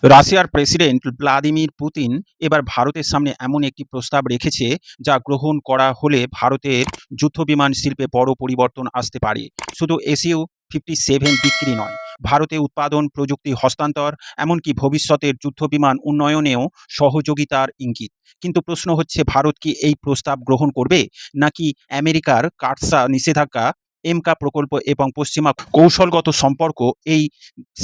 রাশিয়ার president Vladimir Putin এবার ভারতের সামনে এমন একটি প্রস্তাব রেখেছে যা গ্রহণ করা হলে ভারতের যুদ্ধবিমান শিল্পে বড় পরিবর্তন আসতে পারে। শুধু SU-57 বিক্রি নয়, ভারতে উৎপাদন, প্রযুক্তি হস্তান্তর, এমনকি ভবিষ্যতের যুদ্ধবিমান উন্নয়নেও সহযোগিতার ইঙ্গিত। কিন্তু প্রশ্ন হচ্ছে, ভারত কি এই প্রস্তাব গ্রহণ করবে, নাকি আমেরিকার কাটসা নিষেধাজ্ঞা, এমকা প্রকল্প এবং পশ্চিমা কৌশলগত সম্পর্ক এই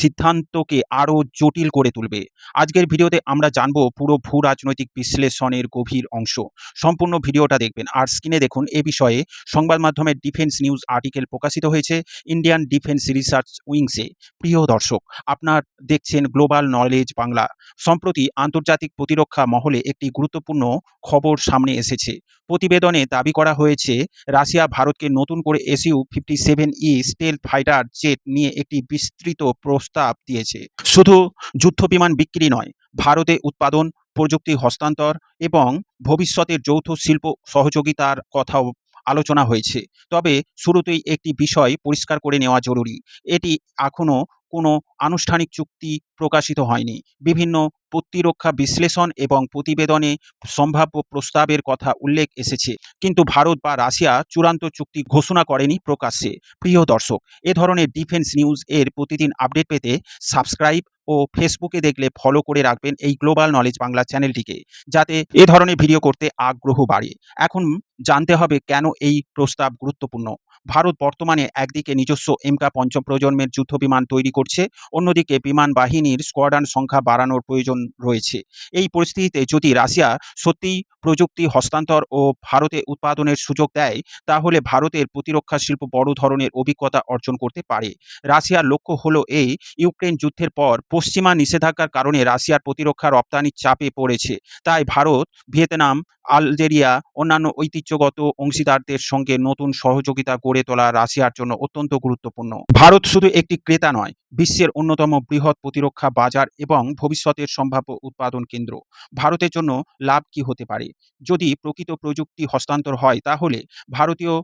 সিদ্ধান্তকে আরও জটিল করে তুলবে? আজকের ভিডিওতে আমরা জানব পুরো ভূ রাজনৈতিক বিশ্লেষণের গভীর অংশ। সম্পূর্ণ ভিডিওটা দেখবেন। আর স্ক্রিনে দেখুন, এ বিষয়ে সংবাদ মাধ্যমের ডিফেন্স নিউজ আর্টিকেল প্রকাশিত হয়েছে ইন্ডিয়ান ডিফেন্স রিসার্চ উইংসে। প্রিয় দর্শক, আপনার দেখছেন গ্লোবাল নলেজ বাংলা। সম্প্রতি আন্তর্জাতিক প্রতিরক্ষা মহলে একটি গুরুত্বপূর্ণ খবর সামনে এসেছে। প্রতিবেদনে দাবি করা হয়েছে, রাশিয়া ভারতকে নতুন করে SU-57E স্টেলথ ফাইটার জেট নিয়ে একটি বিস্তৃত প্রস্তাব দিয়েছে। শুধু যুদ্ধবিমান বিক্রি নয়, ভারতে উৎপাদন, প্রযুক্তি হস্তান্তর এবং ভবিষ্যতের যৌথ শিল্প সহযোগিতার কথাও আলোচনা হয়েছে। তবে শুরুতেই একটি বিষয় পরিষ্কার করে নেওয়া জরুরি। এটি এখনও কোনো আনুষ্ঠানিক চুক্তি প্রকাশিত হয়নি। বিভিন্ন প্রতিরক্ষা বিশ্লেষণ এবং প্রতিবেদনে সম্ভাব্য প্রস্তাবের কথা উল্লেখ এসেছে, কিন্তু ভারত বা রাশিয়া চূড়ান্ত চুক্তি ঘোষণা করেনি প্রকাশ্যে। প্রিয় দর্শক, এ ধরনের ডিফেন্স নিউজ এর প্রতিদিন আপডেট পেতে সাবস্ক্রাইব ও ফেসবুকে দেখলে ফলো করে রাখবেন এই গ্লোবাল নলেজ বাংলা চ্যানেলটিকে, যাতে এ ধরনের ভিডিও করতে আগ্রহ বাড়ে। এখন জানতে হবে কেন এই প্রস্তাব গুরুত্বপূর্ণ। ভারত বর্তমানে একদিকে নিজস্ব এমকা পঞ্চম প্রজন্মের যুদ্ধবিমান তৈরি করছে, অন্যদিকে বিমান বাহিনীর স্কোয়াড্রন সংখ্যা বাড়ানোর প্রয়োজন রয়েছে। এই পরিস্থিতিতে যদি রাশিয়া সত্যিই প্রযুক্তি হস্তান্তর ও ভারতে উৎপাদনের সুযোগ দেয়, তাহলে ভারতের প্রতিরক্ষা শিল্প বড় ধরনের অভিজ্ঞতা অর্জন করতে পারে। রাশিয়ার লক্ষ্য হলো এই, ইউক্রেন যুদ্ধের পর পশ্চিমা নিষেধাজ্ঞার কারণে রাশিয়ার প্রতিরক্ষা রপ্তানি চাপে পড়েছে। তাই ভারত, ভিয়েতনাম, আলজেরিয়া, অন্যান্য ঐতিহ্যগত অংশীদারদের সঙ্গে নতুন সহযোগিতা গড়ে তোলা রাশিয়ার জন্য অত্যন্ত গুরুত্বপূর্ণ। ভারত শুধু একটি ক্রেতা নয়, বিশ্বের অন্যতম বৃহৎ প্রতিরক্ষা বাজার এবং ভবিষ্যতের সম্ভাব্য উৎপাদন কেন্দ্র। ভারতের জন্য লাভ কি হতে পারে? যদি প্রকৃত প্রযুক্তি হস্তান্তর হয়, তাহলে ভারতীয়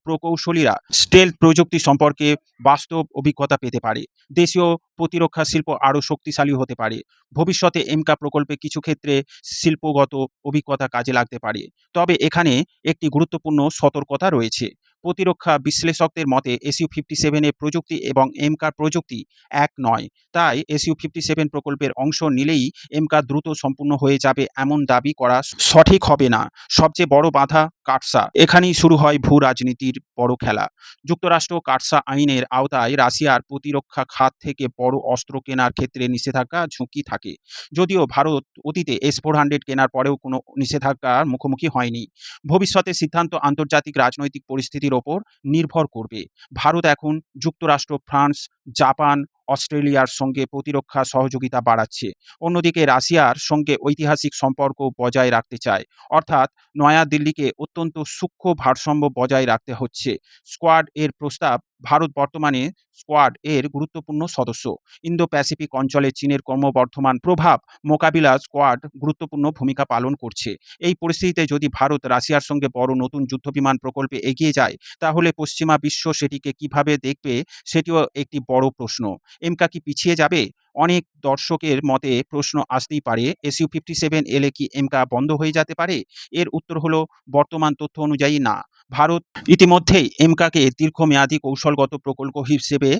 প্রকৌশলীরা স্টেলথ প্রযুক্তি সম্পর্কে বাস্তব অভিজ্ঞতা পেতে পারে। দেশীয় প্রতিরক্ষা শিল্প আরও শক্তিশালী হতে পারে। ভবিষ্যতে এমকা প্রকল্পে কিছু ক্ষেত্রে শিল্পগত অভিজ্ঞতা কাজে লাগতে পারে। তবে এখানে একটি গুরুত্বপূর্ণ সতর্কতা রয়েছে। প্রতিরক্ষা বিশ্লেষকদের মতে SU-57 এর প্রযুক্তি এবং এমকার প্রযুক্তি এক নয়। তাই SU-57 প্রকল্পের অংশ নিলেই এমকা দ্রুত সম্পূর্ণ হয়ে যাবে এমন দাবি করা সঠিক হবে না। সবচেয়ে বড় বাধা কাটসা। এখানেই শুরু হয় ভূ রাজনীতির বড় খেলা। যুক্তরাষ্ট্র কাটসা আইনের আওতায় রাশিয়ার প্রতিরক্ষা খাত থেকে বড় অস্ত্র কেনার ক্ষেত্রে নিষেধাজ্ঞা ঝুঁকি থাকে। যদিও ভারত অতীতে S-400 কেনার পরেও কোনো নিষেধাজ্ঞার মুখোমুখি হয়নি। ভবিষ্যতের সিদ্ধান্ত আন্তর্জাতিক রাজনৈতিক পরিস্থিতির ওপর নির্ভর করবে। ভারত এখন যুক্তরাষ্ট্র, ফ্রান্স, জাপান, অস্ট্রেলিয়ার সঙ্গে প্রতিরক্ষা সহযোগিতা বাড়াচ্ছে। অন্যদিকে রাশিয়ার সঙ্গে ঐতিহাসিক সম্পর্ক বজায় রাখতে চায়। অর্থাৎ নয়াদিল্লিকে অত্যন্ত সূক্ষ্ম ভারসাম্য বজায় রাখতে হচ্ছে। স্কোয়াড এর প্রস্তাব। ভারত বর্তমানে স্কোয়াড এর গুরুত্বপূর্ণ সদস্য। ইন্দো প্যাসিফিক অঞ্চলে চীনের ক্রমবর্ধমান প্রভাব মোকাবিলা স্কোয়াড গুরুত্বপূর্ণ ভূমিকা পালন করছে। এই পরিস্থিতিতে যদি ভারত রাশিয়ার সঙ্গে বড় নতুন যুদ্ধবিমান প্রকল্পে এগিয়ে যায়, তাহলে পশ্চিমা বিশ্ব সেটিকে কিভাবে দেখবে, সেটিও একটি বড় প্রশ্ন। এমকা কি পিছিয়ে যাবে? অনেক দর্শকের মতে প্রশ্ন আসতেই পারে, SU-57 এলে কি এমকা বন্ধ হয়ে যেতে পারে? এর উত্তর হলো, বর্তমান তথ্য অনুযায়ী না। ভারত ইতিমধ্যেই এমকাকে দীর্ঘমেয়াদী কৌশলগত প্রকল্প হিসেবে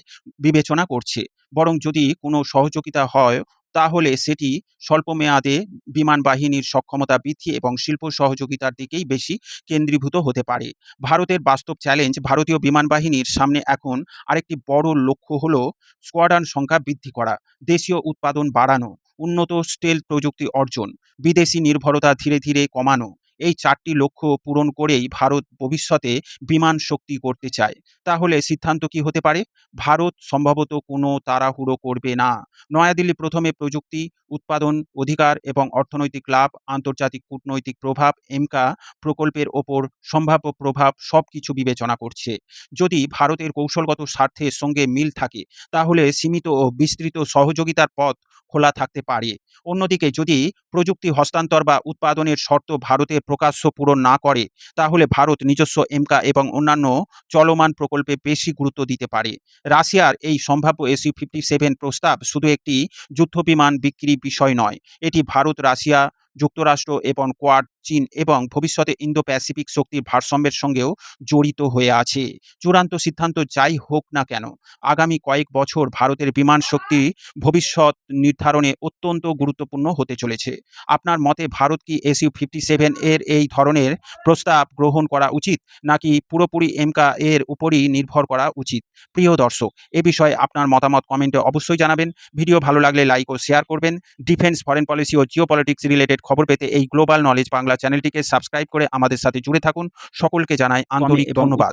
বিবেচনা করছে। বরং যদি কোনো সহযোগিতা হয়, তাহলে সেটি স্বল্পমেয়াদে বিমান বাহিনীর সক্ষমতা বৃদ্ধি এবং শিল্প সহযোগিতার দিকেই বেশি কেন্দ্রীভূত হতে পারে। ভারতের বাস্তব চ্যালেঞ্জ, ভারতীয় বিমান বাহিনীর সামনে এখন আরেকটি বড় লক্ষ্য হলো স্কোয়াড্রন সংখ্যা বৃদ্ধি করা, দেশীয় উৎপাদন বাড়ানো, উন্নত স্টেলথ প্রযুক্তি অর্জন, বিদেশি নির্ভরতা ধীরে ধীরে কমানো। এই 4টি লক্ষ্য পূরণ করেই ভারত ভবিষ্যতে বিমান শক্তি করতে চায়। তাহলে সিদ্ধান্ত কি হতে পারে? ভারত সম্ভবত কোনো তাড়াহুড়ো করবে না। নয়াদিল্লি প্রথমে প্রযুক্তি, উৎপাদন অধিকার এবং অর্থনৈতিক লাভ, আন্তর্জাতিক কূটনৈতিক প্রভাব, এমকা প্রকল্পের ওপর সম্ভাব্য প্রভাব সবকিছু বিবেচনা করছে। যদি ভারতের কৌশলগত স্বার্থের সঙ্গে মিল থাকে, তাহলে সীমিত ও বিস্তৃত সহযোগিতার পথ খোলা থাকতে পারে। অন্যদিকে যদি প্রযুক্তি হস্তান্তর বা উৎপাদনের শর্ত ভারতের প্রকাশ্য পূরণ না করে, তাহলে ভারত নিজস্ব এমকা এবং অন্যান্য চলমান প্রকল্পে বেশি গুরুত্ব দিতে পারে। রাশিয়ার এই সম্ভাব্য SU-57 প্রস্তাব শুধু একটি যুদ্ধবিমান বিক্রি বিষয় নয়, এটি ভারত, রাশিয়া, যুক্তরাষ্ট্র এবং কোয়াড, চীন এবং ভবিষ্যতে ইন্দো প্যাসিফিক শক্তির ভারসাম্যের সঙ্গেও জড়িত হয়ে আছে। চূড়ান্ত সিদ্ধান্ত যাই হোক না কেন, আগামী কয়েক বছর ভারতের বিমান শক্তি ভবিষ্যৎ নির্ধারণে অত্যন্ত গুরুত্বপূর্ণ হতে চলেছে। আপনার মতে ভারত কি SU-57 এর এই ধরনের প্রস্তাব গ্রহণ করা উচিত, নাকি পুরোপুরি এমকা এর উপরই নির্ভর করা উচিত? প্রিয় দর্শক, এ বিষয়ে আপনার মতামত কমেন্টে অবশ্যই জানাবেন। ভিডিও ভালো লাগলে লাইক ও শেয়ার করবেন। ডিফেন্স, ফরেন পলিসি ও জিওপলিটিক্স রিলেটেড খবর পেতে এই গ্লোবাল নলেজ বাংলা চ্যানেলটিকে সাবস্ক্রাইব করে আমাদের সাথে জুড়ে থাকুন। সকলকে জানাই আন্তরিক ধন্যবাদ।